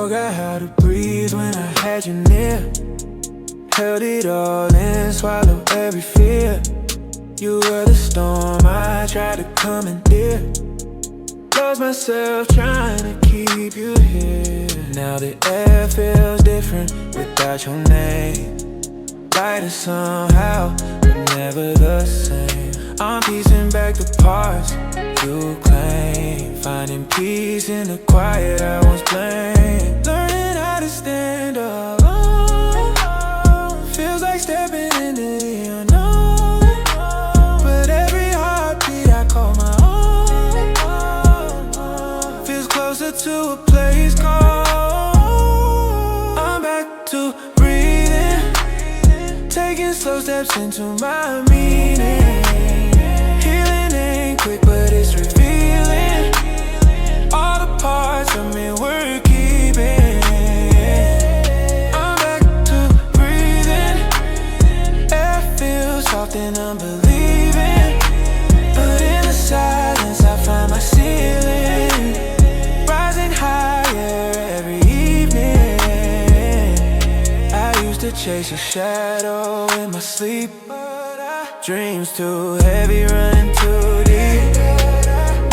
Forgot how to breathe when I had you near. Held it all in, swallowed every fear. You were the storm I tried to commandeer. Lost myself trying to keep you here. Now the air feels different without your name. Lighter somehow, but never the same. I'm piecing back the parts you claim, finding peace in the quiet I once blamed. Learning how to stand alone feels like stepping into the unknown. But every heartbeat I call my own feels closer to a place called. I'm back to breathing, taking slow steps into my meaning. Healing ain't quick, but it's revealing all the parts of me we're keeping. I'm back to breathing, air feels soft and unbelieving. But in the silence I find my ceiling, rising higher every evening. I used to chase a shadow in my sleep. Dreams too heavy, running too deep.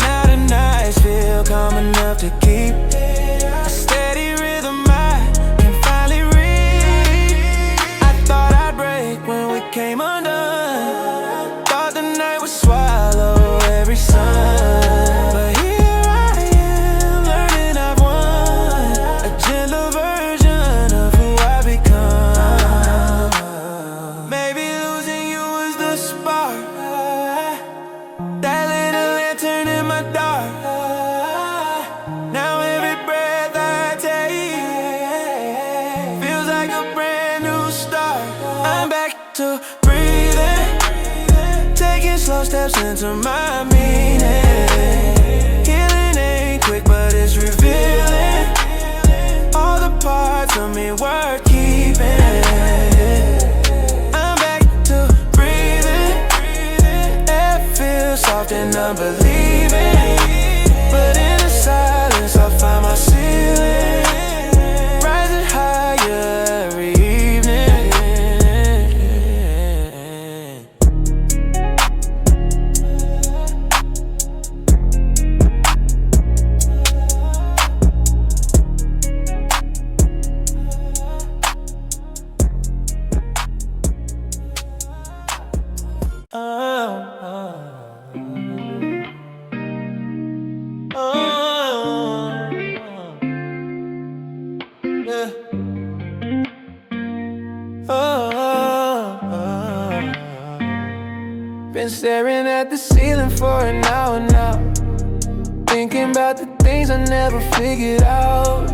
Now the nights feel calm enough to keep a steady rhythm I can finally read. I thought I'd break when we came undone. Thought the night would swallow every sun. But here I am, learning I've won a gentler version of who I've become. Maybe losing you was the spark that lit a lantern in my dark. Now every breath I take feels like a brand new start. I'm back to breathing, taking slow steps into my meaning. Healing ain't quick, but it's revealing all the parts of me worth keeping. I'm back to breathing, air feels soft and unbelieving. But in the silence I find my ceiling, rising higher every evening. Yeah. Been staring at the ceiling for an hour now, thinking about the things I never figured out.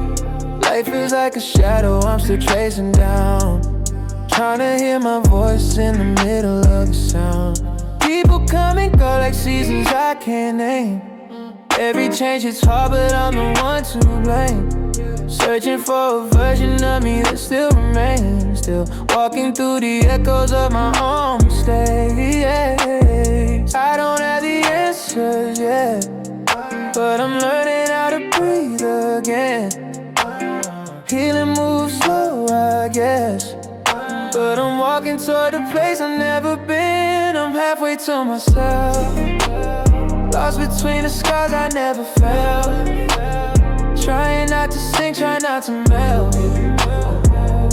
Life feels like a shadow I'm still chasing down, trying to hear my voice in the middle of the sound. People come and go like seasons I can't name. Every change hits hard, but I'm the one to blame. Searching for a version of me that still remains. Still walking through the echoes of my own mistakes. I don't have the answers yet, but I'm learning how to breathe again. Healing moves slow, I guess, but I'm walking toward a place I've never been. I'm halfway to myself, lost between the scars I never felt. Trying not to sink, trying not to melt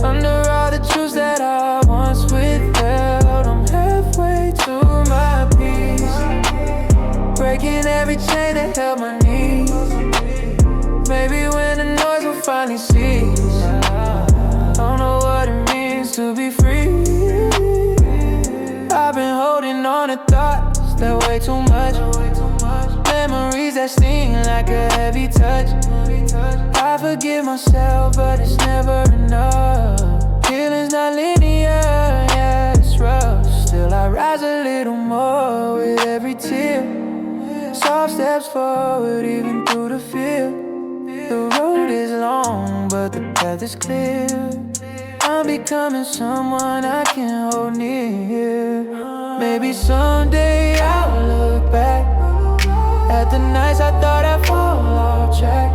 under all the truths that I once withheld. I'm halfway to my peace, breaking every chain that held my knees. Maybe when the noise will finally cease, I don't know what it means to be free. I've been holding on to thoughts that weigh too much, memories that sting like a heavy touch. I forgive myself, but it's never enough. Healing's not linear, yeah, it's rough. Still I rise a little more with every tear. Soft steps forward, even through the fear. The road is long, but the path is clear. I'm becoming someone I can hold near. Maybe someday I'll look back at the nights I thought I'd fall off track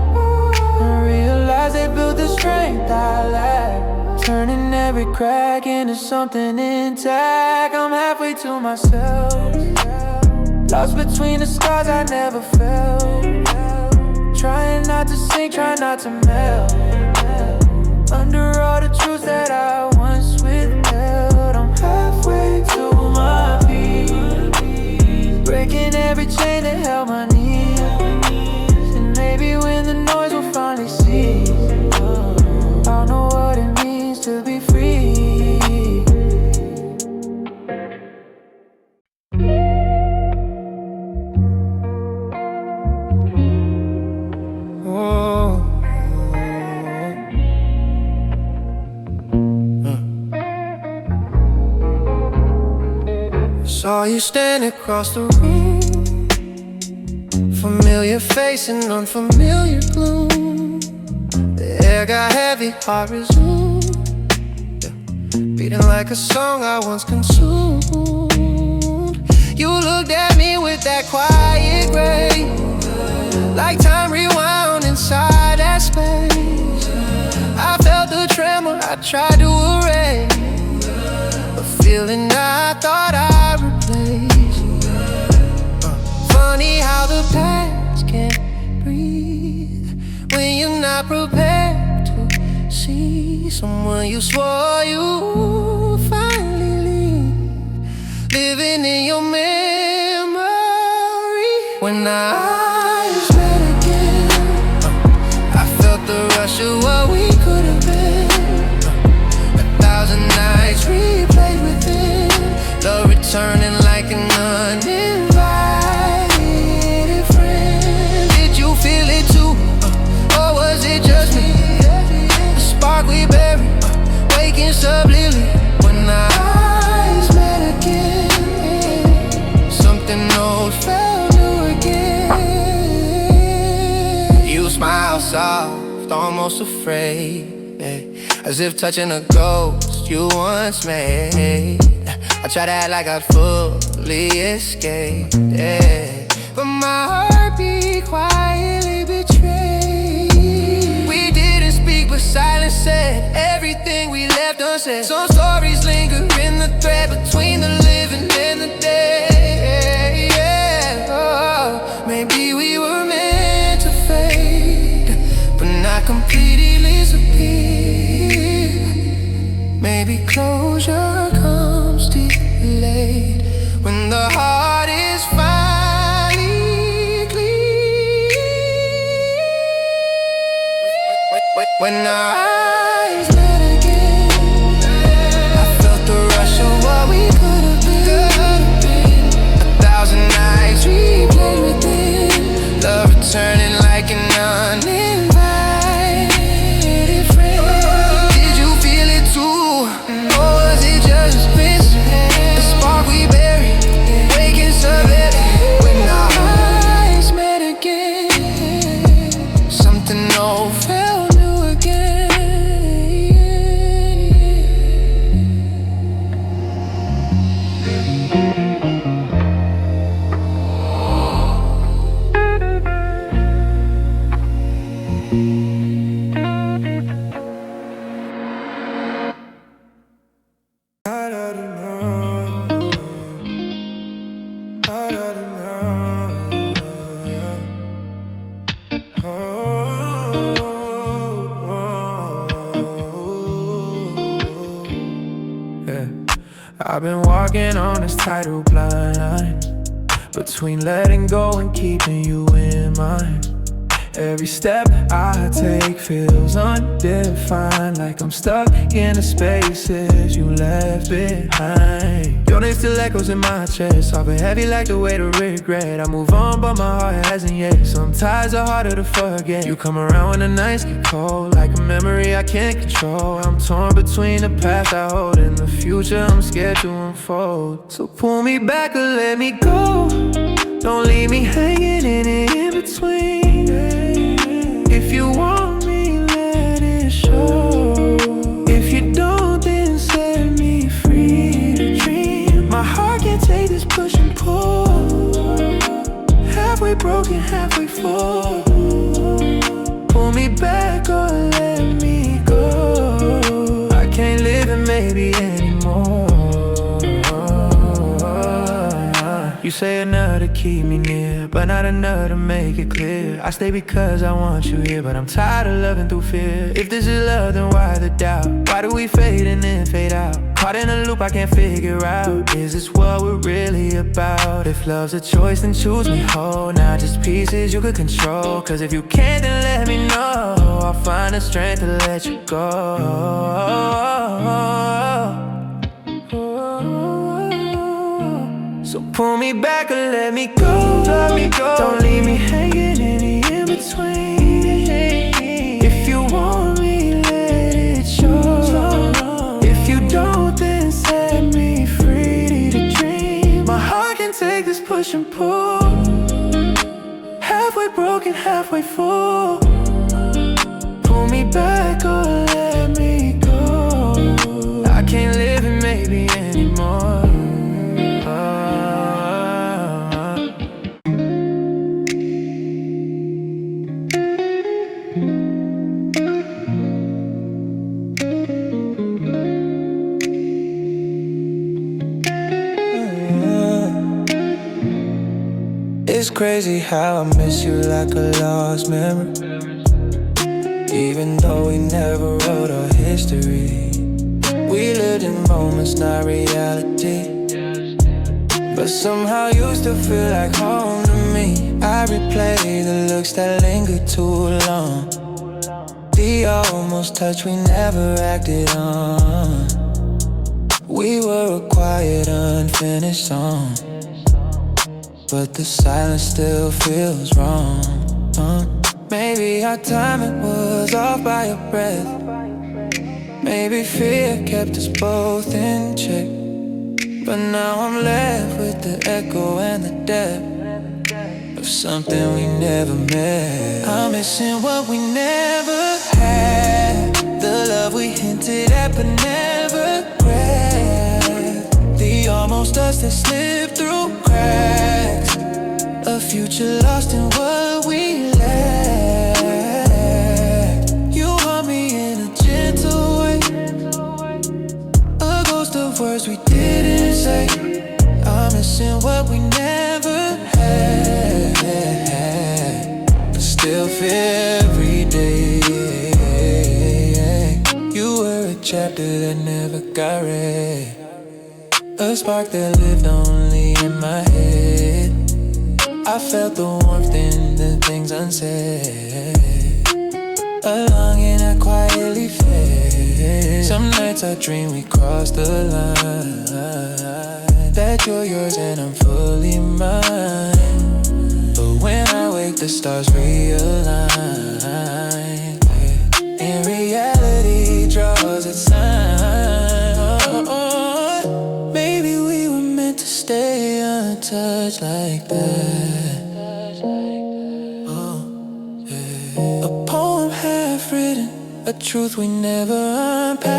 and realize lies, they built the strength I lack, turning every crack into something intact. I'm halfway to myself, lost between the scars I never felt, trying not to sink, trying not to melt under all the truths that I once withheld. I'm halfway to my peace, breaking every chain that held my knees. And maybe when the noise will finally cease, I'll know what it means to be free. Saw you stand across the room, familiar face and unfamiliar gloom. The air got heavy, heart resumed, beating like a song I once consumed. You looked at me with that quiet grace, like time rewound inside that space. I felt the tremor, I tried to erase a feeling I thought I replaced. Funny how the past can't breathe when you're not prepared to see someone you swore you finally leave, living in your memory. When our eyes met again, I felt the rush of what we could have been. 1,000 nights replayed within, love returning like an uninvited friend. Did you feel it too, or was it just me? The spark we buried, waking subliminally. When our eyes met again, something old felt new again. You smile soft, almost afraid, as if touching a ghost you once made. I try to act like I'd fully escaped, but my heartbeat quietly betrayed. We didn't speak, but silence said everything we left unsaid. Some stories linger in the thread between the living and the dead. Oh, maybe we were meant to fade, but not completely disappear. Maybe closure comes delayed when the heart is finally clear. When our eyes met again, I felt the rush of what we could have been. 1,000 nights replayed within, love returning like an uninvited friend. Did you feel it too, or was it just this? The spark we buried, waking subliminally. When our eyes met again, something old felt new again. I've been walking on this tightrope line between letting go and keeping you in mind. Every step I take feels undefined, like I'm stuck in the spaces you left behind. Your name still echoes in my chest, soft and heavy like the weight of regret. I move on but my heart hasn't yet, some ties are harder to forget. You come around when the nights get cold, like a memory I can't control. I'm torn between the past I hold and the future I'm scared to unfold. So pull me back or let me go, don't leave me hanging in between. If you want me, let it show. If you don't, then set me free to dream. My heart can't take this push and pull, halfway broken, halfway full. Pull me back or let maybe anymore. You say enough to keep me near, but not enough to make it clear. I stay because I want you here, but I'm tired of loving through fear. If this is love, then why the doubt? Why do we fade and then fade out? Caught in a loop I can't figure out. Is this what we're really about? If love's a choice, then choose me whole, not just pieces you could control. Cause if you can't, then let me know. I'll find the strength to let you go. So pull me back or let me go, let me go. Don't leave me hanging any in between. If you want me, let it show. If you don't, then set me free to dream. My heart can take this push and pull. Halfway broken, halfway full. Pull me back or let me go. I can't live it maybe anymore. It's crazy how I miss you like a lost memory, even though we never wrote our history. We lived in moments, not reality, but somehow you still feel like home to me. I replay the looks that linger too long, the almost touch we never acted on. We were a quiet, unfinished song, but the silence still feels wrong. Maybe our timing was off by a breath. Maybe fear kept us both in check, but now I'm left with the echo and the depth of something we never met. I'm missing what we never had, the love we hinted at but never grabbed, the almost us that slipped through cracks, a future lost in what we lacked. You haunt me in a gentle way, a ghost of words we didn't say. I'm missing what we never had, but still feel every day. You were a chapter that never got read, a spark that lived only in my head. I felt the warmth in the things unsaid, a longing I quietly fed. Some nights I dream we crossed the line, that you're yours and I'm fully mine. But when I wake the stars realign, and reality draws its sign. Maybe we were meant to stay untouched like that. A poem half written, a truth we never unpacked.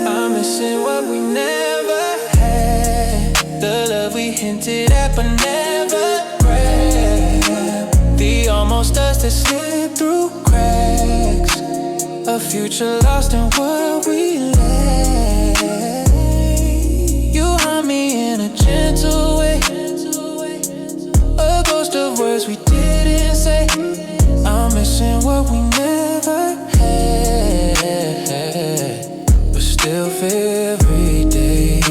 I'm missing what we never had, the love we hinted at but never grabbed, the almost us that slipped through cracks, a future lost in what we lacked. You haunt me in a gentle way, a ghost of words we didn't say. I'm missing what we never had, but still feel every day.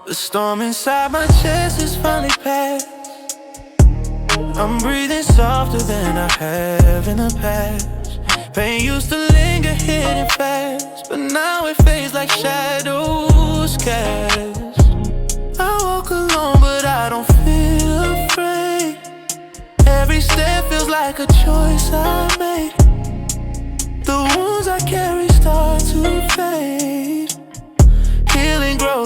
The storm inside my chest is finally past. I'm breathing softer than I have in the past. Pain used to linger hidden fast, but now it fades like shadows cast. I walk alone but I don't feel afraid. Every step feels like a choice I made.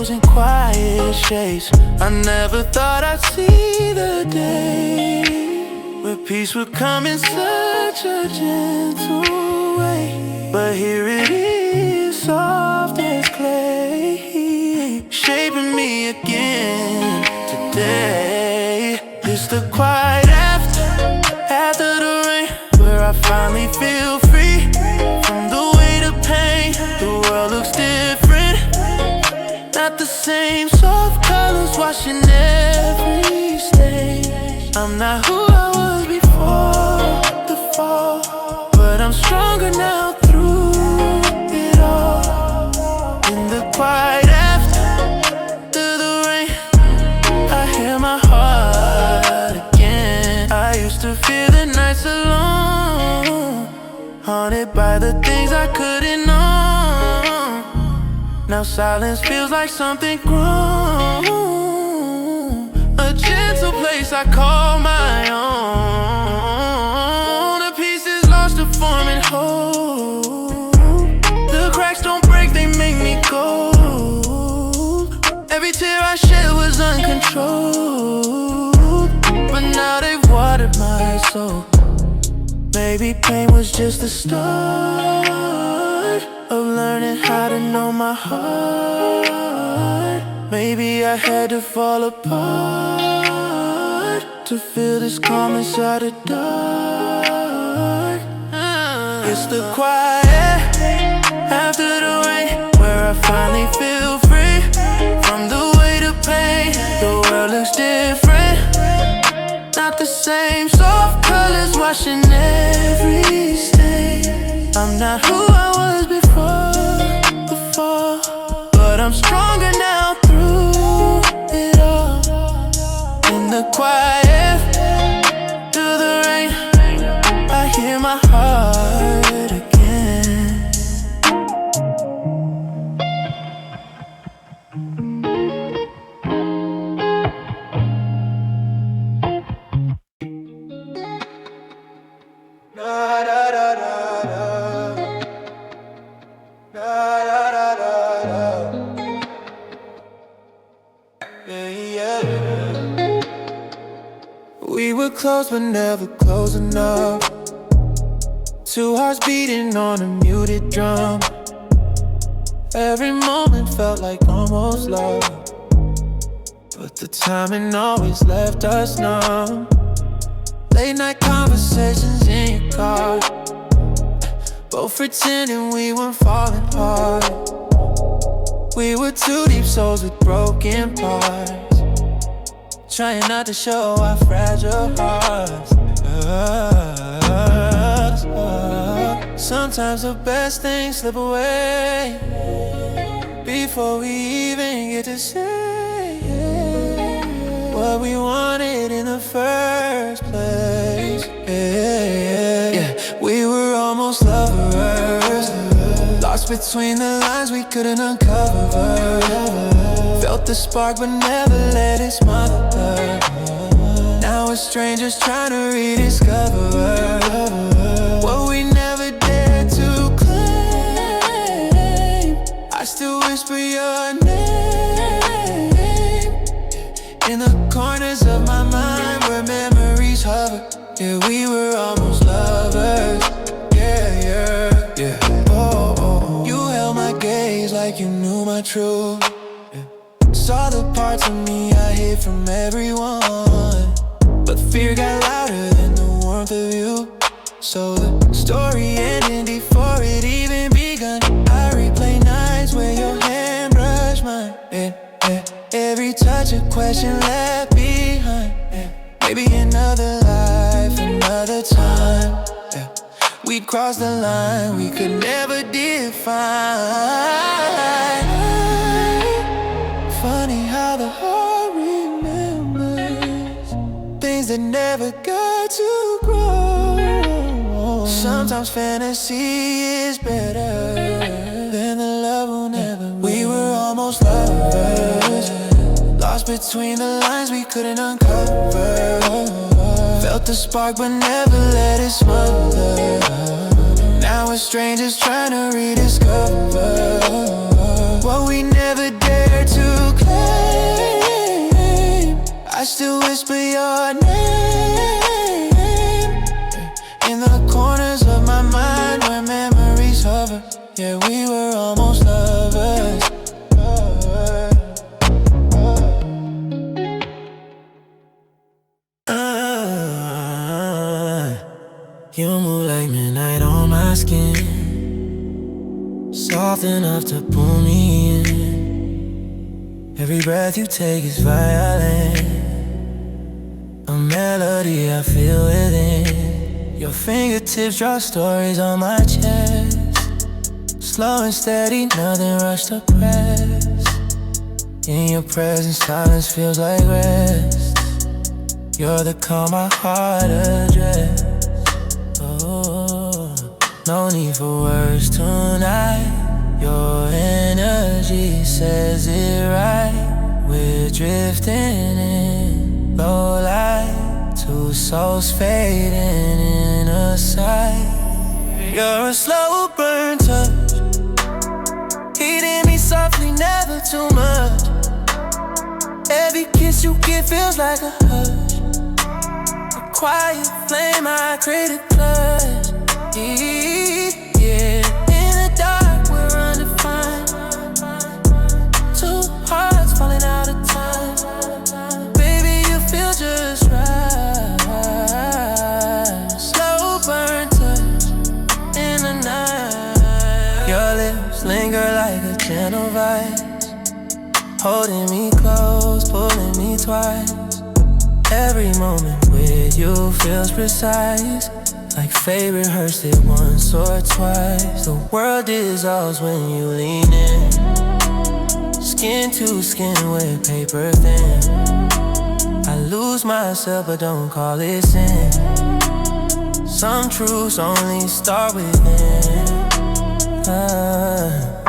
shadows and quiet shades. I never thought I'd see the day where peace would come in such a gentle way. But here it is, soft as clay, shaping me again today. It's the quiet after the rain, where I finally feel free from the weight of pain. The world looks different, not the same. Soft colors washing every stain. I'm not who I was before the fall, but I'm stronger now through it all. In the quiet after the rain, I hear my heart again. I used to fear the nights alone, haunted by the things I couldn't know. Now silence feels like something grown, a gentle place I call my own. The pieces lost to form and hold. The cracks don't break, they make me gold. Every tear I shed was uncontrolled, but now they've watered my soul. Maybe pain was just the start of learning how to know my heart. Maybe I had to fall apart to feel this calm inside the dark. It's the quiet after the rain, where I finally feel free from the weight of pain. The world looks different, not the same. Soft colors washing every stain. I'm not who I was before the fall, but I'm stronger now through it all. In the quiet to the rain, I hear my heart again. We were close but never close enough. Two hearts beating on a muted drum. Every moment felt like almost love, but the timing always left us numb. Late night conversations in your car, both pretending we weren't falling hard. We were two deep souls with broken parts, trying not to show our fragile hearts. Sometimes the best things slip away before we even get to say what we wanted in the first place. Yeah, we were almost lovers, lost between the lines we couldn't uncover. Felt the spark but never let it smother. Now we're strangers trying to rediscover what we never dared to claim. I still whisper your name in the corners of my mind where memories hover. Yeah, we were almost lovers. Yeah. Oh. You held my gaze like you knew my truth. Saw the parts of me I hid from everyone, but fear got louder than the warmth of you. So the story ended before it even begun. I replay nights where your hand brushed mine. Every touch a question left behind. Maybe another life, another time. We'd cross the line we could never define. Funny how the heart remembers things that never got to grow. Sometimes fantasy is better than the love we'll never know. We were almost lovers, lost between the lines we couldn't uncover. Felt the spark but never let it smother. Now we're strangers trying to rediscover what we never dared to soft enough to pull me in. Every breath you take is violent, a melody I feel within. Your fingertips draw stories on my chest, slow and steady, nothing rushed to press. In your presence, silence feels like rest. You're the calm my heart address. Oh, no need for words tonight. Your energy says it right. We're drifting in low light, two souls fading in a sight. You're a slow burn touch, heating me softly, never too much. Every kiss you give feels like a hush, a quiet flame I crave to clutch. Yeah, in the dark we're undefined, two hearts falling out of time. Baby, you feel just right. Slow burn touch in the night. Your lips linger like a gentle vice, holding me close, pulling me twice. Every moment with you feels precise, like fate rehearsed it once or twice. The world dissolves when you lean in, skin to skin with paper thin. I lose myself but don't call it sin. Some truths only start within.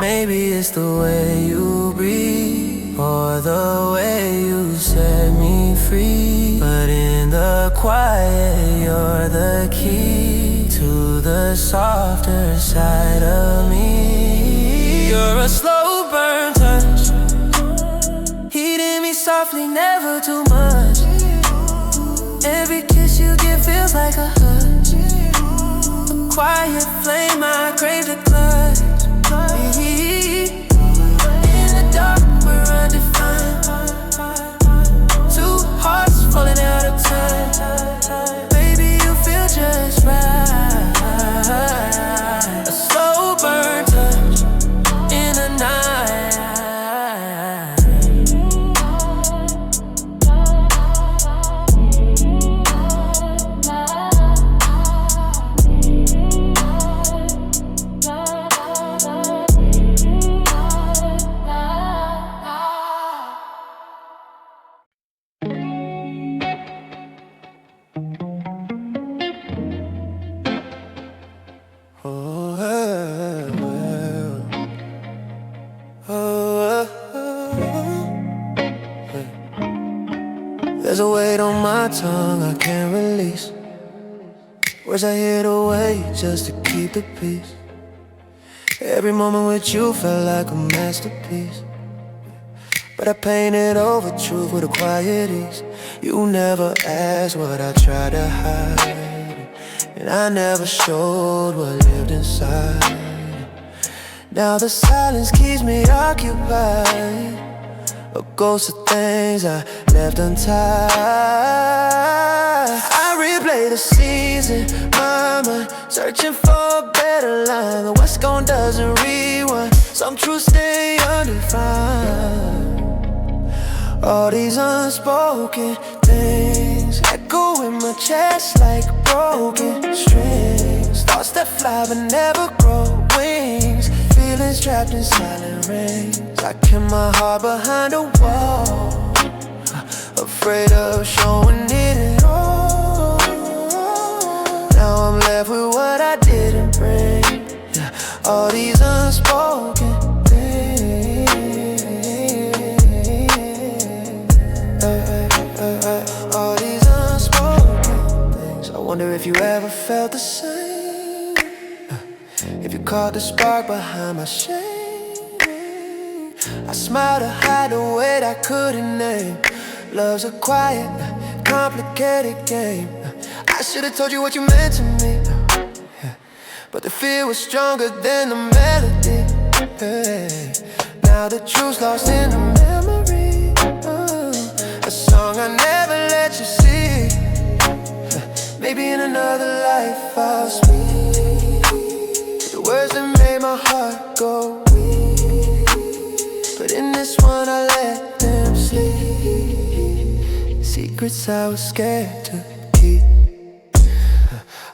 Maybe it's the way you breathe, or the way you set me free. But in the quiet, you're the key to the softer side of me. You're a slow burn touch, heating me softly, never too much. Every kiss you give feels like a hush, a quiet flame I crave to clutch. In the dark we're undefined, two hearts falling out of time. Baby, you feel just right. A slow burn touch in the night. There's a weight on my tongue I can't release, words I hid away just to keep the peace. Every moment with you felt like a masterpiece, but I painted over truth with a quiet ease. You never asked what I tried to hide, and I never showed what lived inside. Now the silence keeps me occupied, a ghost of things I left untied. I replay the scenes in my mind, searching for a better line. The West Coast doesn't rewind, some truths stay undefined. All these unspoken things echo in my chest like broken strings. Thoughts that fly but never grow wings, feelings trapped in silent rings. I kept my heart behind a wall, afraid of showing it at all. Now I'm left with what I didn't bring, all these unspoken things, all these unspoken things. I wonder if you ever felt the same, if you caught the spark behind my shame. I smile to hide the weight I couldn't name. Love's a quiet, complicated game. I should've told you what you meant to me, but the fear was stronger than the melody. Now the truth's lost in the memory, a song I never let you see. Maybe in another life I'll speak the words that made my heart go weak. just wanna let them sleep. Secrets I was scared to keep.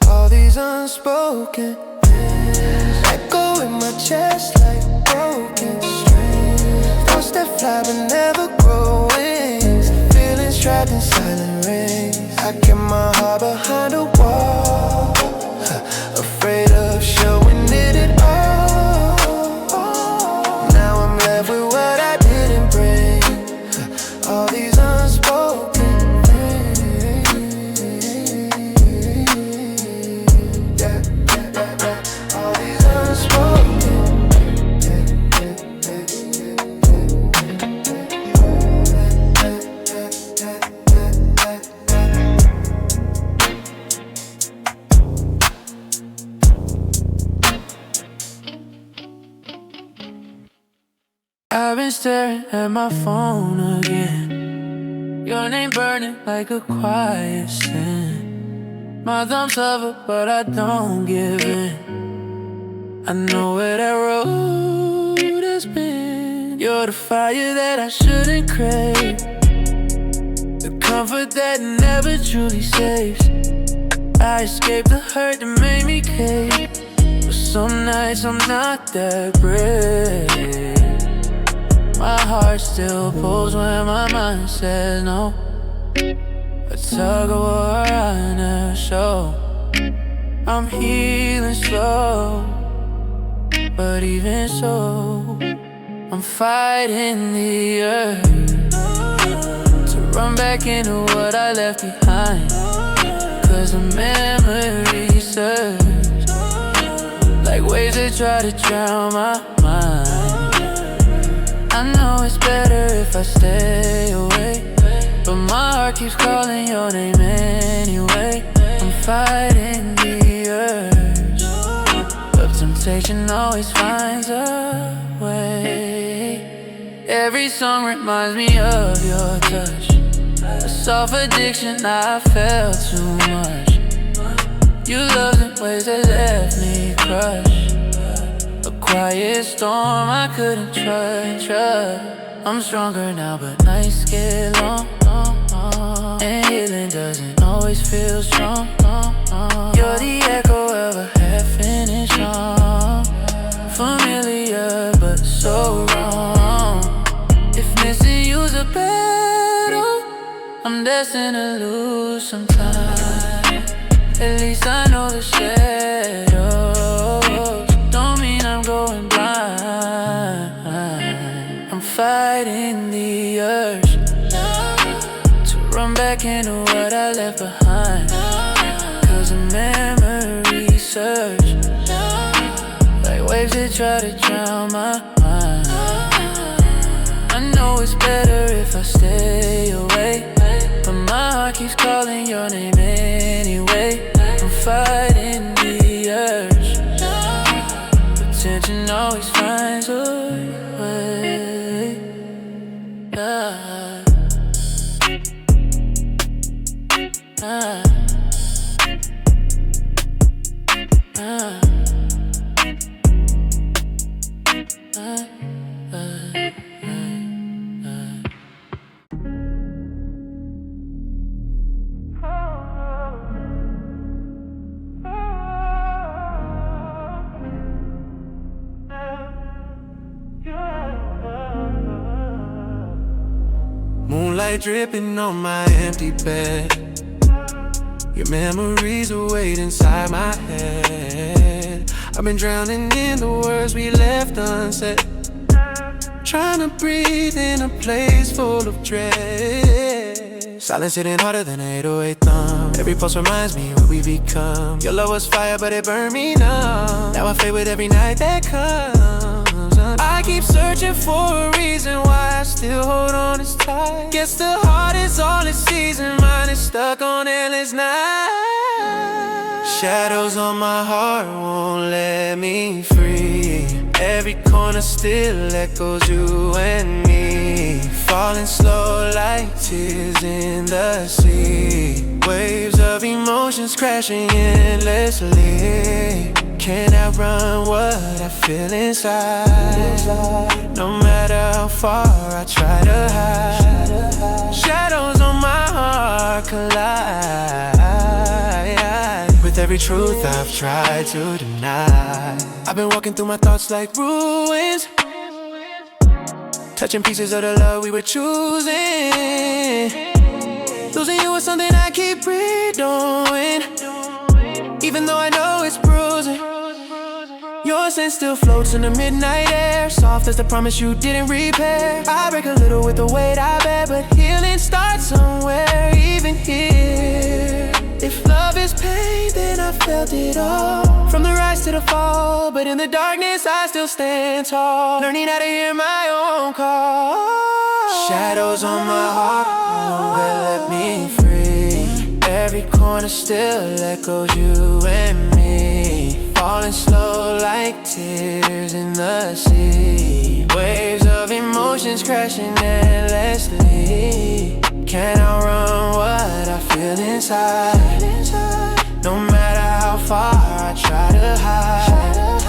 All these unspoken things echo in my chest like broken strings. Thoughts that fly but never grow wings. Feelings trapped in silent rings. I kept my heart behind a wall, afraid of showing it at all. Now I'm left with what I didn't bring. All these unspoken things. Yeah, yeah, yeah, yeah. All these unspoken. I've been staring at my phone again. Your name burning like a quiet sin. My thumbs hover, but I don't give in. I know where that road has been. You're the fire that I shouldn't crave, the comfort that never truly saves. I escaped the hurt that made me cave, but some nights I'm not that brave. My heart still pulls when my mind says no. A tug of war I never show. I'm healing slow, but even so, I'm fighting the urge to run back into what I left behind. Cause the memory surge like waves that try to drown my mind. I know it's better if I stay away, but my heart keeps calling your name anyway. I'm fighting the urge, but temptation always finds a way. Every song reminds me of your touch, a soft addiction I felt too much. You loved in ways that left me crushed, a quiet storm I couldn't trust. I'm stronger now, but nights get long, and healing doesn't always feel strong. You're the echo of a half-finished song, familiar but so wrong. If missing you's a battle, I'm destined to lose sometime. At least I know the shadows don't mean I'm going blind. I'm fighting the urge to run back into what I left behind. Cause the memory surge like waves that try to drown my mind. I know it's better if I stay away, but my heart keeps calling your name anyway. I'm fighting the urge, but tension always finds a way. Moonlight dripping on my empty bed. Your memories are waiting inside my head. I've been drowning in the words we left unsaid, trying to breathe in a place full of dread. Silence hitting harder than an 808 thumb. Every pulse reminds me what we become. Your love was fire, but it burned me numb. Now I fade with every night that comes. I keep searching for a reason why I still hold on as tight. Guess the heart is all it sees and mine is stuck on endless nights. Shadows on my heart won't let me free. Every corner still echoes you and me. Falling slow like tears in the sea. Waves of emotions crashing endlessly. Can't outrun what I feel inside. No matter how far I try to hide, shadows on my heart collide with every truth I've tried to deny. I've been walking through my thoughts like ruins, touching pieces of the love we were choosing. Losing you is something I keep redoing, even though I know it's bruising. Your scent still floats in the midnight air, soft as the promise you didn't repair. I break a little with the weight I bear, but healing starts somewhere, even here. If love is pain, then I felt it all, from the rise to the fall. But in the darkness I still stand tall, learning how to hear my own call. Shadows on my heart, that let me free. Every corner still echoes you and me, falling slow like tears in the sea. Waves of emotions crashing endlessly. Can't outrun what I feel inside. No matter how far I try to hide,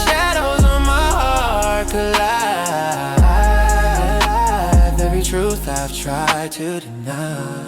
shadows on my heart collide. Every truth I've tried to deny.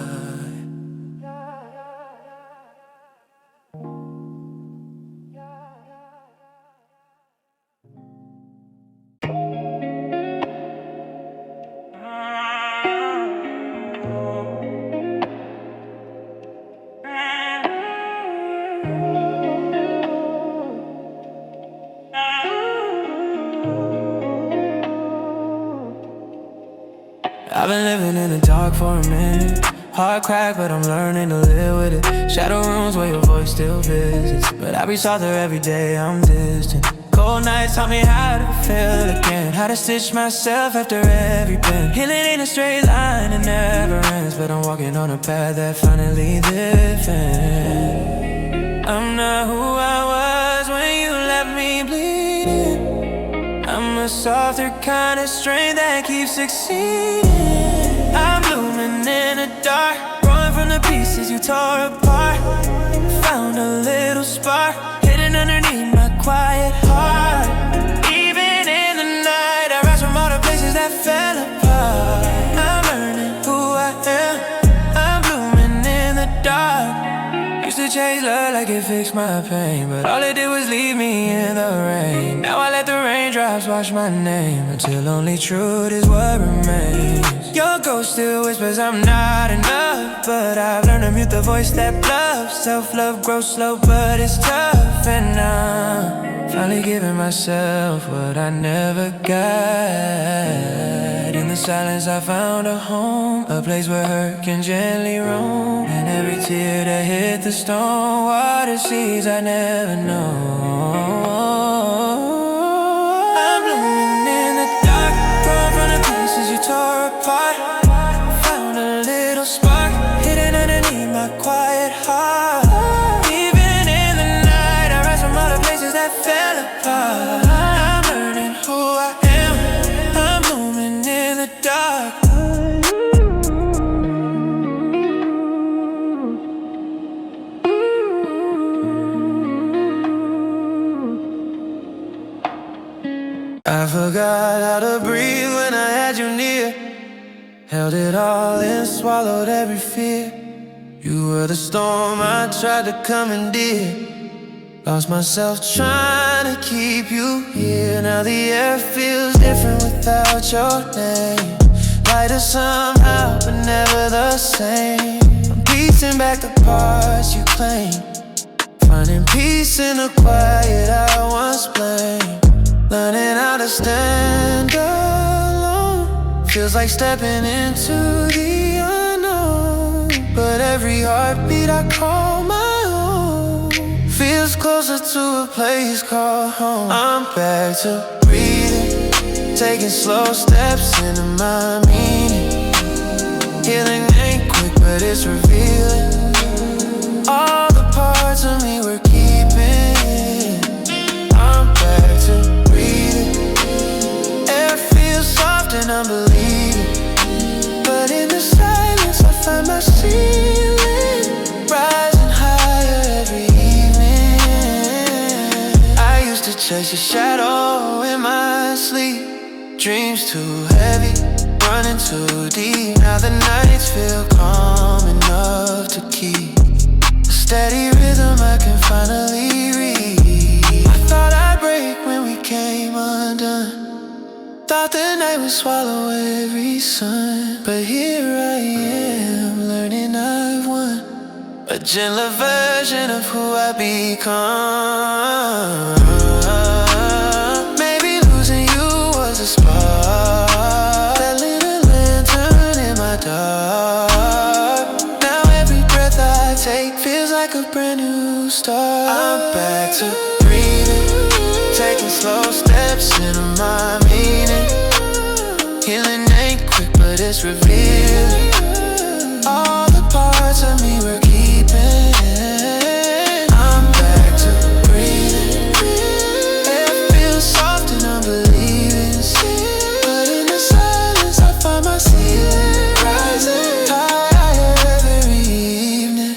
I've been living in the dark for a minute. Heart crack, but I'm learning to live with it. Shadow rooms where your voice still visits, but I be softer every day, I'm distant. Cold nights taught me how to feel again, how to stitch myself after every bend. Healing ain't a straight line, it never ends, but I'm walking on a path that finally defends. I'm not who I was when you left me bleeding. I'm a softer kind of strength that keeps succeeding. I'm blooming in the dark, growing from the pieces you tore apart. Found a little spark hidden underneath my quiet heart. Even in the night, I rise from all the places that fell apart. I'm learning who I am, I'm blooming in the dark. Used to chase love like it fixed my pain, but all it did was leave me in the rain. Now I let the raindrops wash my name, until only truth is what remains. Your ghost still whispers I'm not enough, but I've learned to mute the voice that bluffs. Self-love grows slow, but it's tough, and I'm finally giving myself what I never got. In the silence I found a home, a place where hurt can gently roam. And every tear that hit the stone water seeds I never know. I'm blooming in the dark, growing from the pieces you tore apart. Found a little spark hidden underneath my quiet heart. Even in the night, I rise from all the places that fell apart. I'm learning who I am, I'm blooming in the dark. I forgot how to breathe when I had you near. Held it all in, swallowed every fear. You were the storm I tried to commandeer. Lost myself trying to keep you here. Now the air feels different without your name. Lighter somehow, but never the same. I'm piecing back the parts you claim, finding peace in the quiet I once blamed. Learning how to stand alone feels like stepping into the unknown. But every heartbeat I call my own feels closer to a place called home. I'm back to breathing, taking slow steps into my meaning. Healing ain't quick, but it's revealing all the parts of me we're keeping. I'm back to and I'm believing, but in the silence I find my ceiling rising higher every evening. I chase your shadow in my sleep. Dreams too heavy, running too deep. Now the nights feel calm enough to keep a steady rhythm I can finally read. I thought I'd break when we came undone. Thought the night would swallow every sun. But here I am, learning I've won. A gentler version of who I become. Maybe losing you was a spark that lit a lantern in my dark. Now every breath I take feels like a brand new start. I'm back to breathing, taking slow steps into my meaning. Healing ain't quick, but it's revealing all the parts of me were keeping. I'm back to breathing. Air feels soft and unbelieving. But in the silence I find my ceiling rising higher every evening.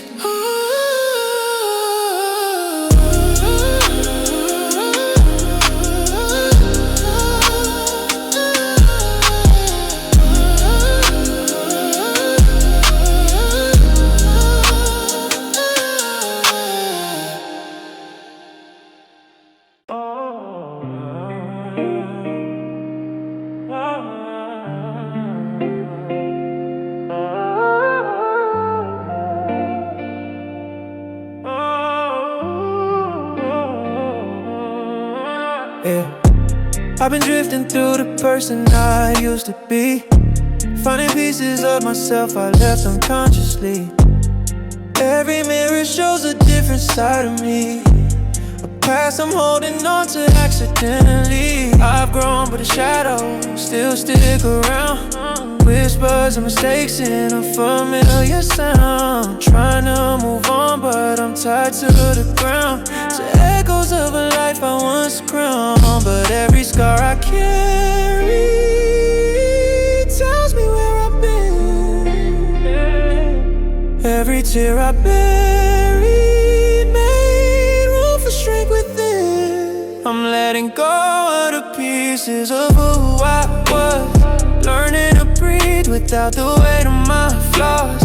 Yeah, I've been drifting through the person I used to be, finding pieces of myself I left unconsciously. Every mirror shows a different side of me, a past I'm holding on to accidentally. I've grown, but the shadows still stick around. Whispers of mistakes in a familiar sound. Trying to move on, but I'm tied to the ground. So echoes of a life I once crowned. But every scar I carry tells me where I've been. Every tear I buried made room for strength within. I'm letting go of the pieces of who I was, learning to breathe without the weight of my flaws.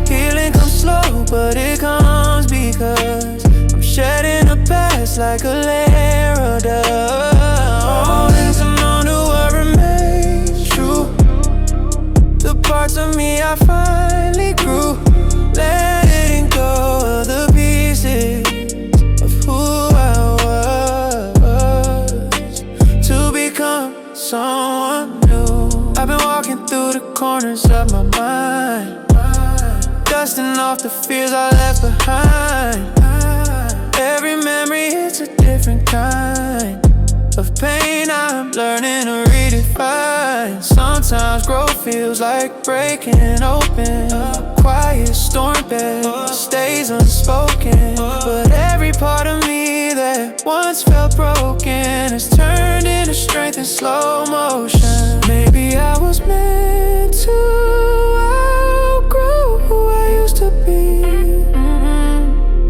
Healing comes slow, but it comes because I'm shedding the past like a layer of dust. Holding some on to what remains true, the parts of me I finally grew. Letting go of the pieces of who I was to become someone new. I've been walking through the corners of my mind, dusting off the fears I left behind. Every memory hits a different kind of pain I'm learning to redefine. Sometimes growth feels like breaking open a quiet storm bed, stays unspoken. But every part of me that once felt broken has turned into strength in slow motion. Maybe I was meant to outgrow who I used to be,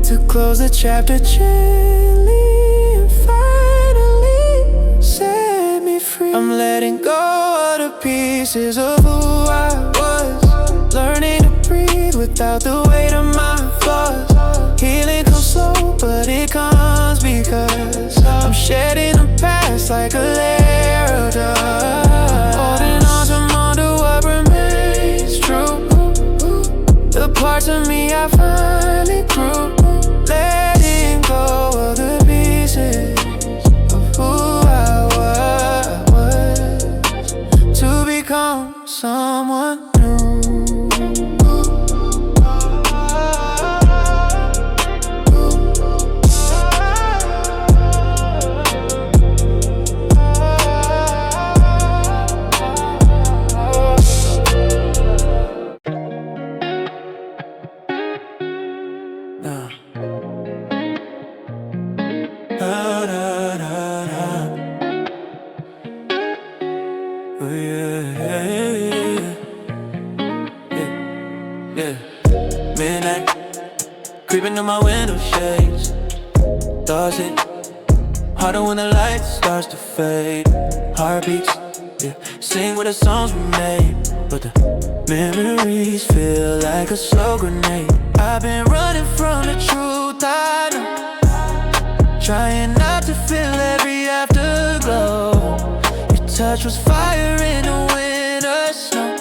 to close the chapter gently and finally set me free. I'm letting go of the pieces of who I was, learning to breathe without the weight of my flaws. Healing comes slow, but it comes because I'm shedding the past like a layer of dust. Holding on to more to what remains true, the parts of me I finally grew. Letting go of the pieces of who I was to become someone new. Midnight, creeping through my window shades. Thoughts hit Harder when the light starts to fade. Heartbeats, yeah. Sing with the songs we made, but the memories feel like a slow grenade. I've been running from the truth, I know, trying not to feel every afterglow. Your touch was fire in the winter snow,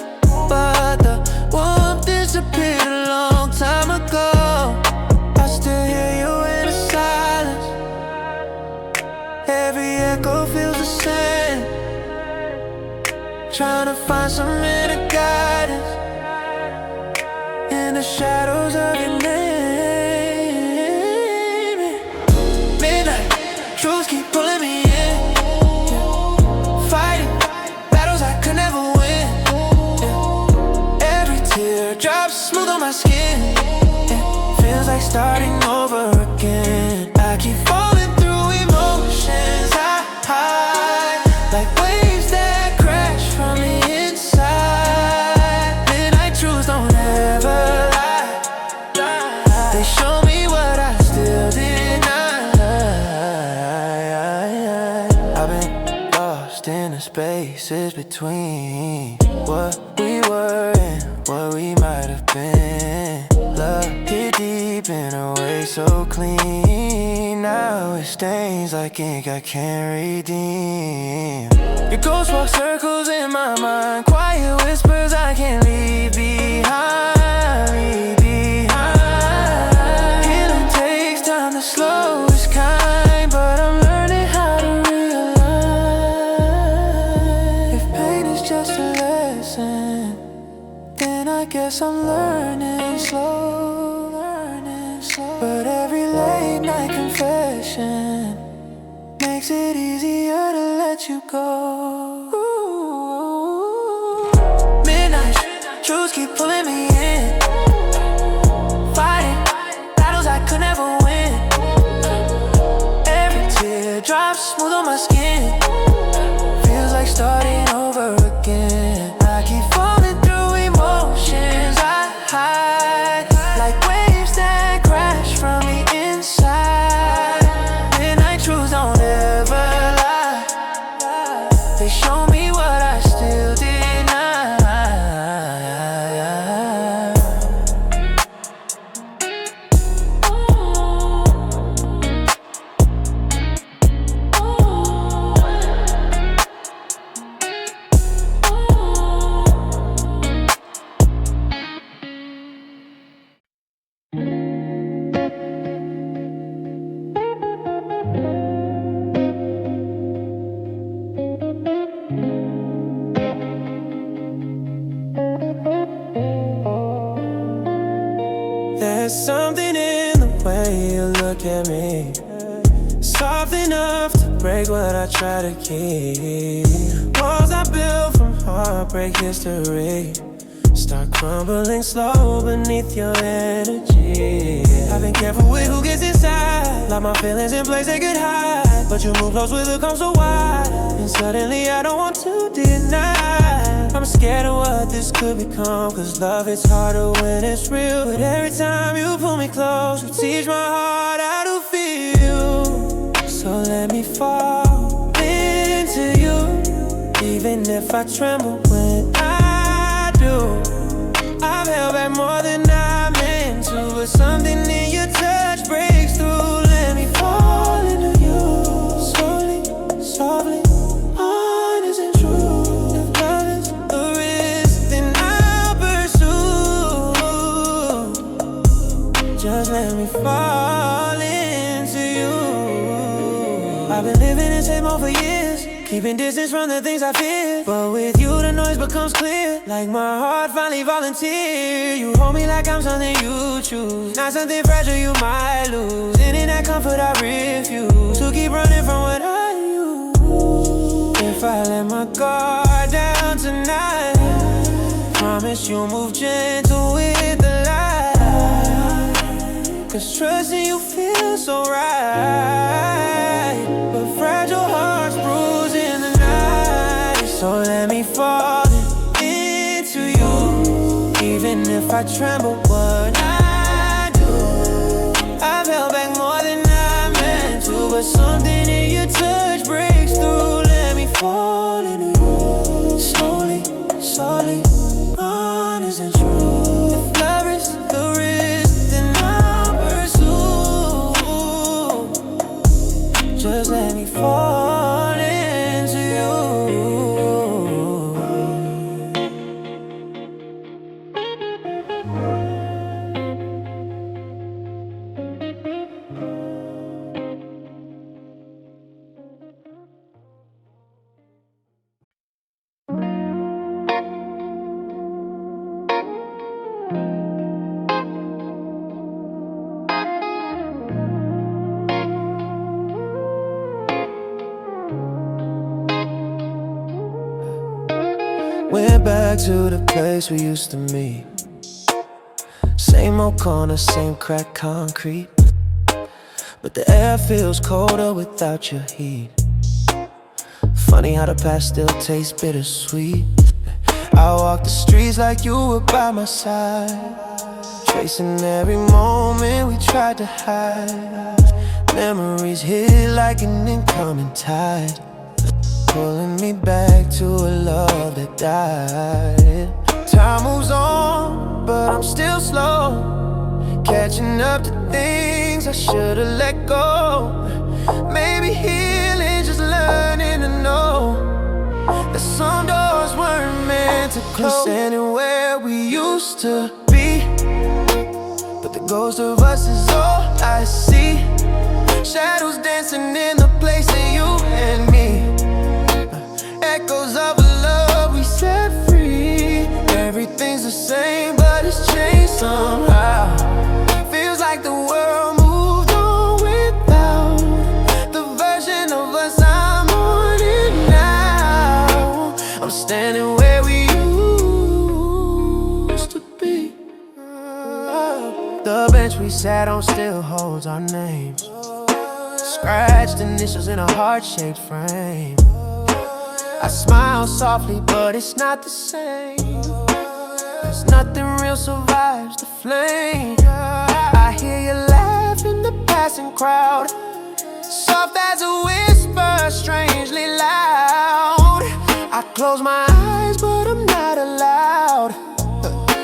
but the warmth disappeared a long time ago. I still hear you in the silence. Every echo feels the same. Trying to find some inner guidance in the shadows of your name. Midnight, truths keep pulling me in, yeah. Fighting battles I could never win, yeah. Every tear drops smooth on my skin, yeah. Feels like starting over again. I keep falling through emotions high, like waves that crash from the inside. Midnight truths don't ever lie. They show me what I still deny. I've been lost in the spaces between what we were and what we might have been. Love hit deep in a way so clean. Now it stains like ink I can't redeem. Your ghost walks circles in my mind, quiet whispers I can't leave behind, leave behind. Healing takes time, the slowest kind, but I'm learning how to realize if pain is just a lesson, then I guess I'm learning slow, learning slow. But every late night confession makes it easier to let you go. Midnight truths keep pulling me in, fighting battles I could never win. Every tear drops smooth on my skin, feels like starting over again. I keep falling through emotions I hide, like waves that crash from the inside. Midnight truths don't ever lie. They show me what I still deny. There's something in the way you look at me, soft enough to break what I try to keep. Walls I built from heartbreak history start crumbling slow beneath your energy. I've been careful with who gets inside, lock my feelings in place they could hide, but you move close with a come so wide, and suddenly I don't want to deny. I'm scared of what this could become, cause love is harder when it's real. But every time you pull me close, you teach my heart how to feel. So let me fall into you, even if I tremble when I do. I've held back more than I meant to, but something in your touch breaks through. Let me fall into you, slowly, softly, honest and true. If love is the risk, then I'll pursue. Just let me fall into you. I've been living in safe mode for years, keeping distance from the things I fear, but with you the noise becomes clear, like my heart finally volunteered. You hold me like I'm something you choose, not something fragile you might lose. And in that comfort I refuse to keep running from what I use. If I let my guard down tonight, promise you'll move gentle with the light, cause trusting you feels so right, but fragile hearts bruise in the night. So let me fall into you, even if I tremble what I do. I've held back more than I meant to, but something in your isn't true. If love is the risk, then I'll pursue. Just let me fall into you. Went back to the place we used to meet. Same old corner, same cracked concrete, but the air feels colder without your heat. Funny how the past still tastes bittersweet. I walk the streets like you were by my side, tracing every moment we tried to hide. Memories hit like an incoming tide, pulling me back to a love that died. Time moves on, but I'm still slow, catching up to things I should've let go. Maybe healing, just learning to know that some doors weren't meant to close. I'm standing where we used to be, but the ghost of us is all I see. Shadows dancing in the place of you and me, echoes of a love we set free. Everything's the same, but it's changed somehow. Feels like the world moved on without the version of us I'm wanting now. I'm standing where we used to be. The bench we sat on still holds our names, scratched initials in a heart-shaped frame. I smile softly, but it's not the same. There's nothing real survives the flame. I hear you laugh in the passing crowd, soft as a whisper, strangely loud. I close my eyes, but I'm not allowed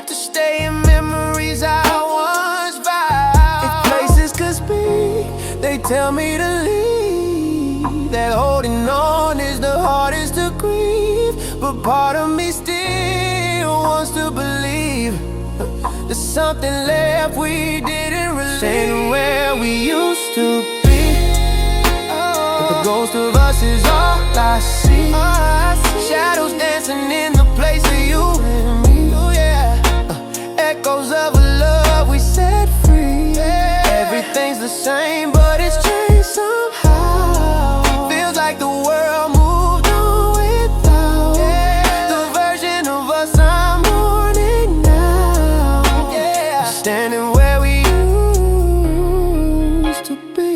to stay in memories I once vowed. If places could speak, they tell me to leave. That holding on is the hardest to grieve, but part of me still wants to believe there's something left we didn't release. Staying where we used to be, but the ghost of us is all I see. Shadows dancing in the place of you and me. Echoes of a love we set free. Everything's the same, but it's changed somehow. Feels like the world moved on without the version of us I'm mourning now. Standing where we used to be.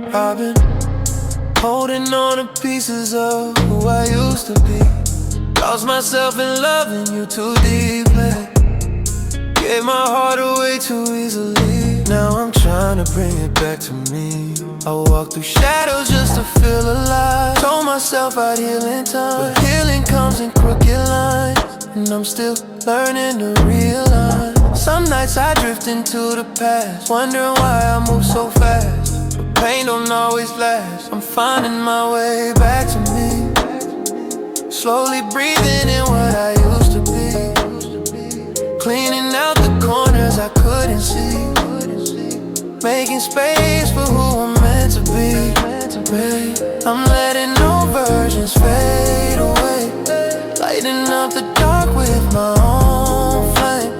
I've been holding on to pieces of who I used to be. Lost myself in loving you too deeply. Gave my heart away too easily. Now I'm trying to bring it back to me. I walk through shadows just to feel alive. Told myself I'd heal in time, but healing comes in crooked lines, and I'm still learning to realize. Some nights I drift into the past, wondering why I move so fast. But pain don't always last. I'm finding my way back to me, slowly breathing in what I used to be, cleaning out the corners I couldn't see, making space for who I'm meant to be. I'm letting old versions fade away, lighting up the dark with my own flame,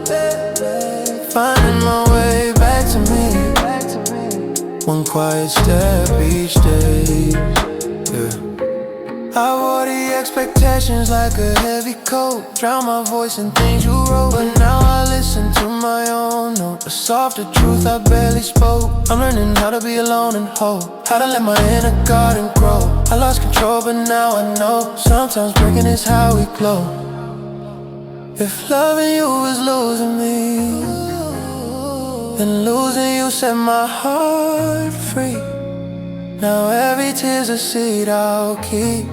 finding my way back to me. One quiet step each day, yeah. I wore the expectations like a heavy coat, drown my voice in things you wrote. But now I listen to my own note, the softer truth I barely spoke. I'm learning how to be alone and hope, how to let my inner garden grow. I lost control but now I know, sometimes breaking is how we glow. If loving you is losing me, then losing you set my heart free. Now every tear's a seed I'll keep,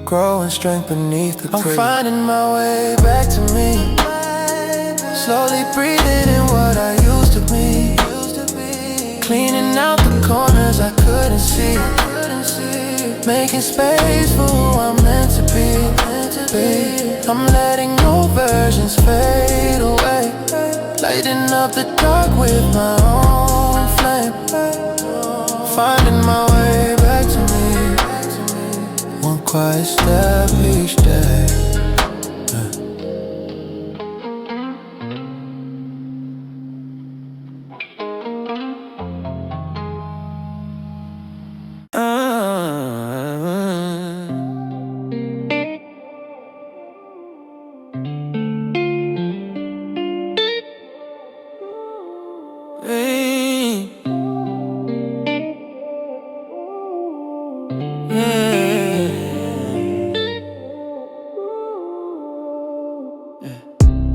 growing strength beneath the creek. I'm finding my way back to me, slowly breathing in what I used to be, cleaning out the corners I couldn't see, making space for who I'm meant to be. I'm letting old versions fade away, lighting up the dark with my own flame, finding my way back to me, one quiet step each day.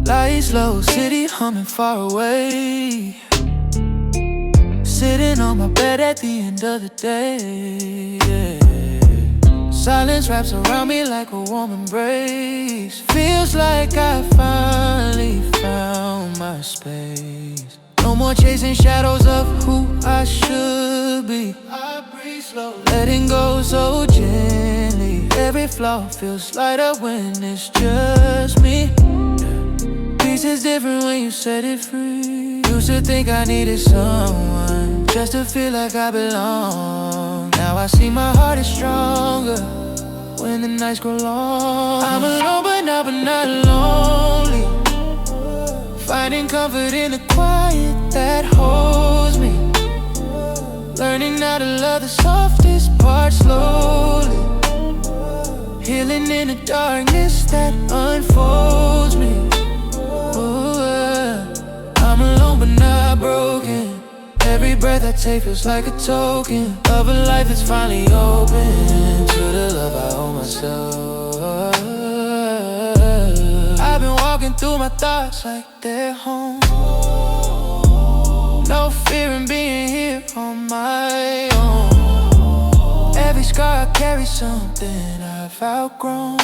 Lights low, city humming far away, sitting on my bed at the end of the day, yeah. Silence wraps around me like a warm embrace, feels like I finally found my space. No more chasing shadows of who I should be. I breathe slow, letting go so gently. Every flaw feels lighter when it's just me. Peace is different when you set it free. Used to think I needed someone just to feel like I belong. Now I see my heart is stronger when the nights grow long. I'm alone but not lonely, finding comfort in the quiet that holds me, learning how to love the softest part slowly, healing in the darkness that unfolds me. Ooh, I'm alone but not broken, every breath I take feels like a token of a life that's finally open to the love I owe myself. I've been walking through my thoughts like they're home, no fear in being here on my own. Every scar I carry something I've outgrown,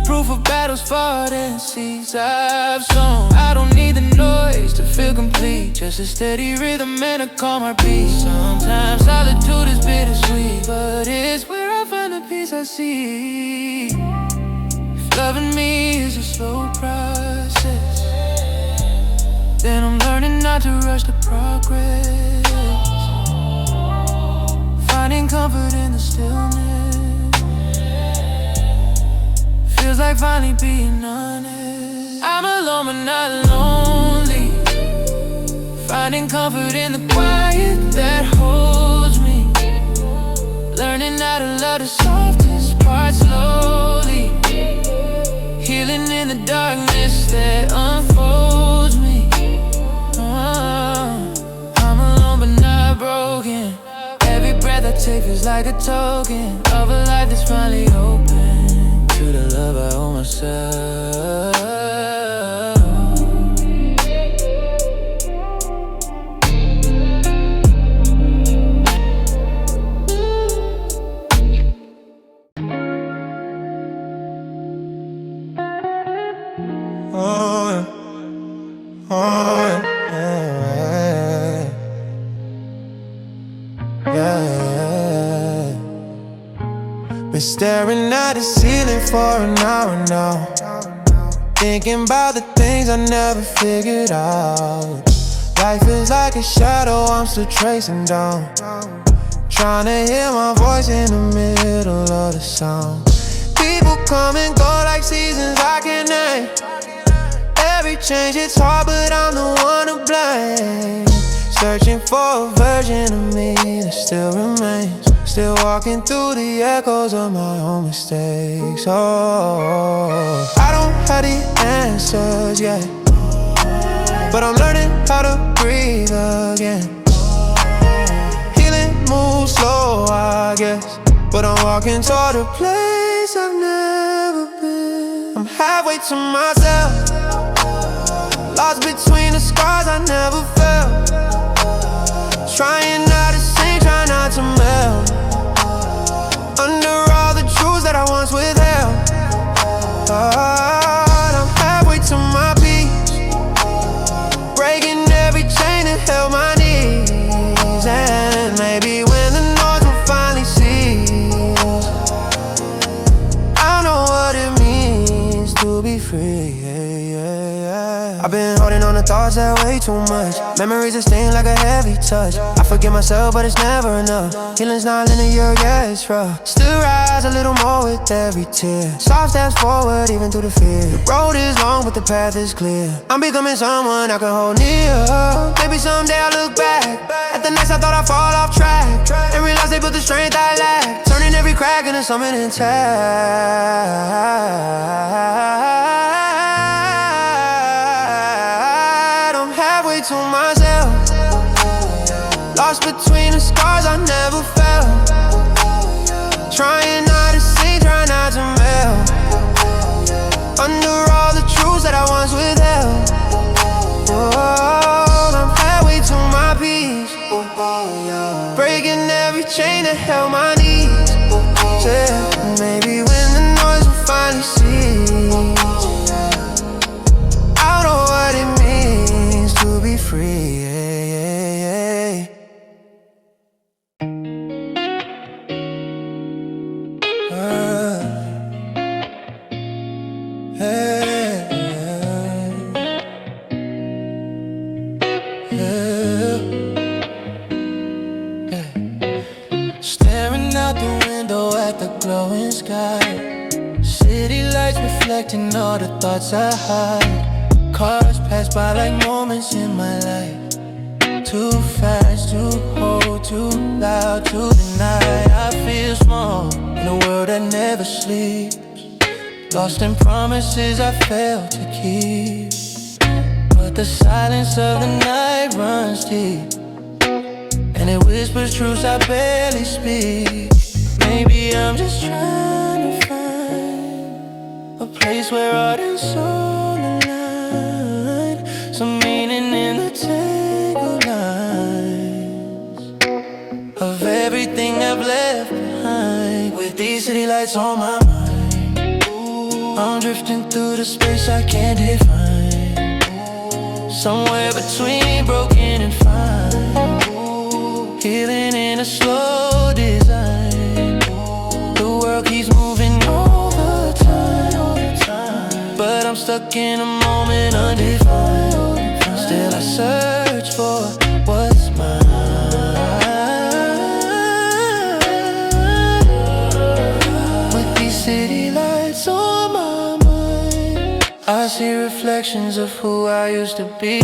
proof of battles fought and seeds I've sown. I don't need the noise to feel complete, just a steady rhythm and a calm heartbeat. Sometimes solitude is bittersweet, but it's where I find the peace I see. If loving me is a slow process, then I'm learning not to rush the progress, finding comfort in the stillness. Feels like finally being honest. I'm alone but not lonely, finding comfort in the quiet that holds me, learning how to love the softest part slowly, healing in the darkness that unfolds me. I'm alone but not broken, every breath I take feels like a token of a life that's finally open to the love I owe myself. Been staring at the ceiling for an hour now, thinking about the things I never figured out. Life is like a shadow I'm still tracing down, trying to hear my voice in the middle of the sound. People come and go like seasons I can't name. Every change it's hard but I'm the one to blame. Searching for a version of me that still remains. Still walking through the echoes of my own mistakes. Oh, I don't have the answers yet, but I'm learning how to breathe again. Healing moves slow, I guess, but I'm walking toward a place I've never been. I'm halfway to myself, lost between the scars I never felt. Trying not to sink, trying not to melt under all the truths that I once withheld. I'm halfway to my peace, breaking every chain that held my knees. And maybe when the noise will finally cease, I'll know what it means to be free. I've been holding on to thoughts that weigh too much. Memories that sting like a heavy touch. I forgive myself, but it's never enough. Healing's not linear, yeah, it's rough. Still rise a little more with every tear. Soft steps forward, even through the fear. The road is long, but the path is clear. I'm becoming someone I can hold near. Maybe someday I'll look back at the nights I thought I'd fall off track, and realize they put the strength I lack, turning every crack into something intact. To myself, lost between the scars I never felt. Trying not to see, trying not to melt under all the truths that I once withheld. Oh, I'm halfway to my peace, breaking every chain that held my knees. Yeah, maybe when the noise will finally cease, I don't know what it means to be free. Staring out the window at the glowing sky, city lights reflecting all the thoughts I hide. Cars pass by like moments in my life, too fast to hold, too loud to deny. I feel small in a world that never sleeps, lost in promises I failed to keep. But the silence of the night runs deep, and it whispers truths I barely speak. Maybe I'm just trying to find a place where art and soul align, some meaning in the tangled lines of everything I've left behind. With these city lights on my mind, I'm drifting through the space I can't define, somewhere between broken and fine, healing in a slow design. The world keeps moving all the time, but I'm stuck in a moment undefined. Still I search for what's mine. With these city lights on my mind, I see reflections of who I used to be,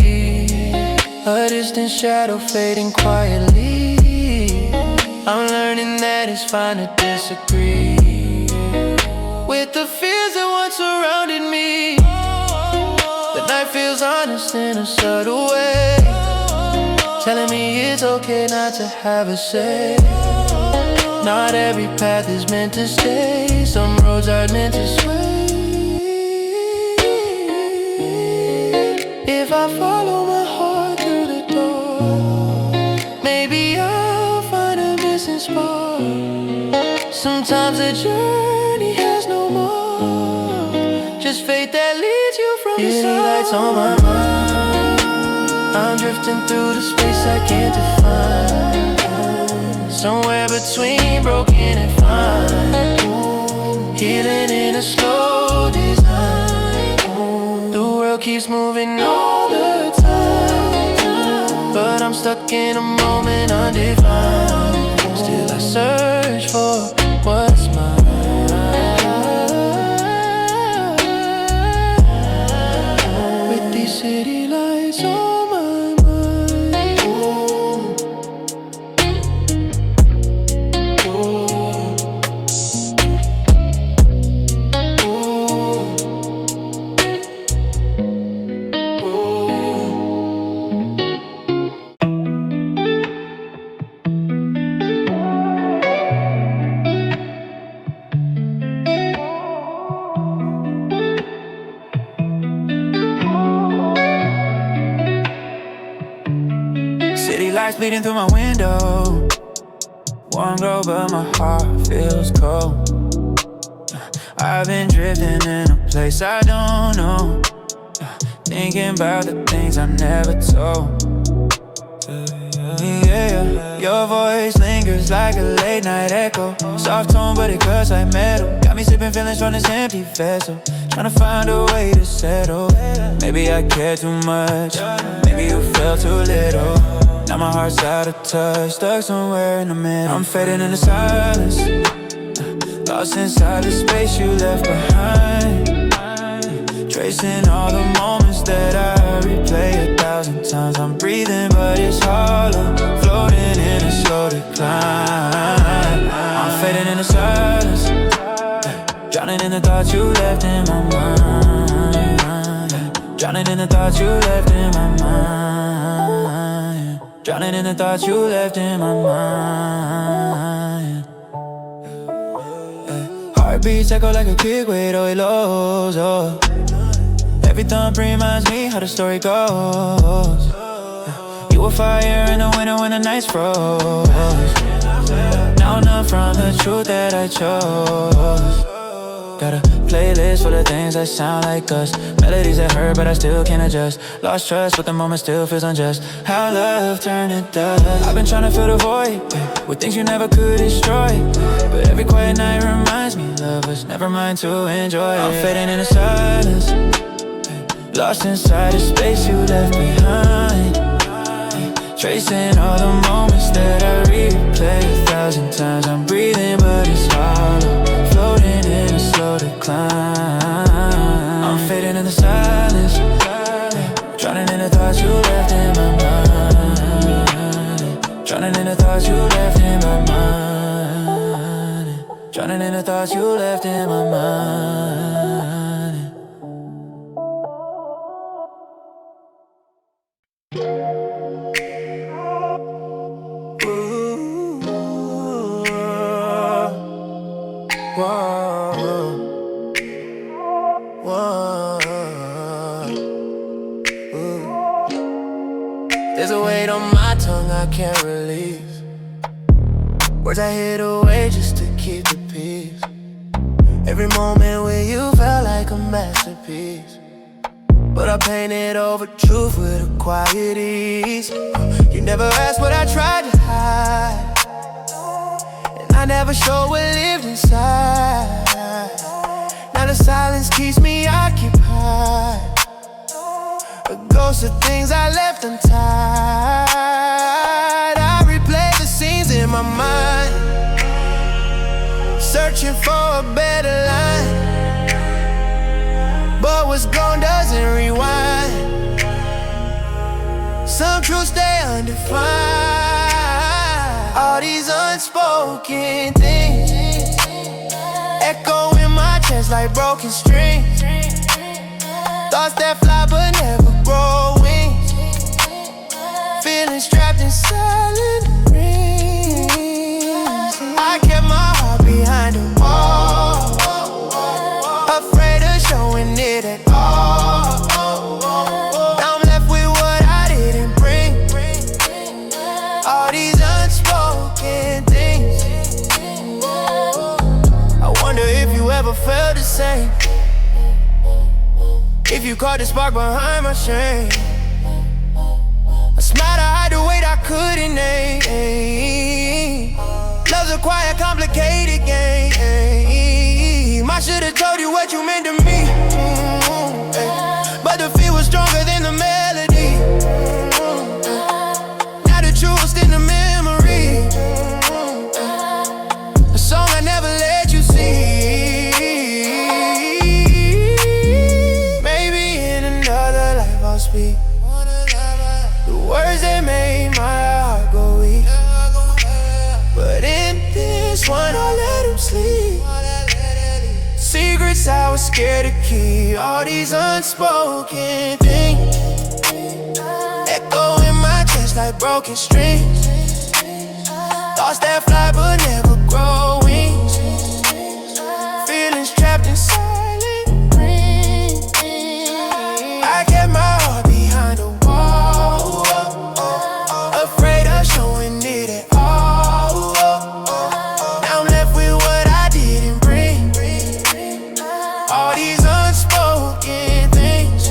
a distant shadow fading quietly. I'm learning that it's fine to disagree with the fears that once surrounded me. The night feels honest in a subtle way, telling me it's okay not to have a say. Not every path is meant to stay, some roads aren't meant to sway. If I follow my heart through the door, maybe I'll find a missing spark. Sometimes the journey has no more, just faith that leads you from the start. City lights on my mind, I'm drifting through the space I can't define, somewhere between broken and fine, healing in a slow design. The world keeps moving all the time, but I'm stuck in a moment undefined. Still I search for what's mine. With these city lights on my mind, oh, Lights bleeding through my window. Warm glow, but my heart feels cold. I've been drifting in a place I don't know, thinking about the things I never told. Yeah. Your voice lingers like a late night echo. Soft tone, but it cuts like metal. Got me sipping feelings from this empty vessel, trying to find a way to settle. Maybe I care too much, maybe you felt too little. Now my heart's out of touch, stuck somewhere in the middle. I'm fading in the silence, lost inside the space you left behind, tracing all the moments that I replay 1,000 times. I'm breathing but it's hollow, floating in a slow decline. I'm fading in the silence, drowning in the thoughts you left in my mind, drowning in the thoughts you left in my mind, drowning in the thoughts you left in my mind. Heartbeats echo like a kick weight, oh it lows, oh. Every thump reminds me how the story goes. You were fire in the winter when the nights froze. Now none from the truth that I chose. Got a playlist full of things that sound like us, melodies that hurt but I still can't adjust. Lost trust but the moment still feels unjust. How love turned to dust. I've been trying to fill the void with things you never could destroy, but every quiet night reminds me love us, never mind to enjoy. I'm fading in the silence, lost inside the space you left behind, tracing all the moments that I replay 1,000 times. I'm breathing but it's hollow, floating in a slow decline. I'm fading in the silence, drowning in the thoughts you left in my mind, drowning in the thoughts you left in my mind, drowning in the thoughts you left in my mind. There's a weight on my tongue I can't release, words I hid away just to keep the peace. Every moment with you felt like a masterpiece, but I painted over truth with a quiet ease. You never asked what I tried to hide, and I never showed what lived inside. Now the silence keeps me occupied, a ghost of things I left untied. I replay the scenes in my mind, searching for a better line, but what's gone doesn't rewind. Some truths stay undefined. All these unspoken things echo in my chest like broken strings, thoughts that fly but never grow wings, feelings trapped in silent rings. I kept my heart behind a wall, afraid of showing it at all. Now I'm left with what I didn't bring, all these unspoken things. I wonder if you ever felt the same, if you caught the spark behind my shame. I smiled to hide the weight I couldn't name. Love's a quiet, complicated game. I should've told you what you meant to me, but the feel was stronger than the melody. Now the truth's in the memory, a song I never let you see. Speak the words that made my heart go weak, but in this one I'll let him sleep. Secrets I was scared to keep, all these unspoken things echo in my chest like broken strings, thoughts that fly but never grow wings, feelings trapped in silent rings. I kept my heart behind a wall, afraid of did it all. Now I'm left with what I didn't bring. All these unspoken things.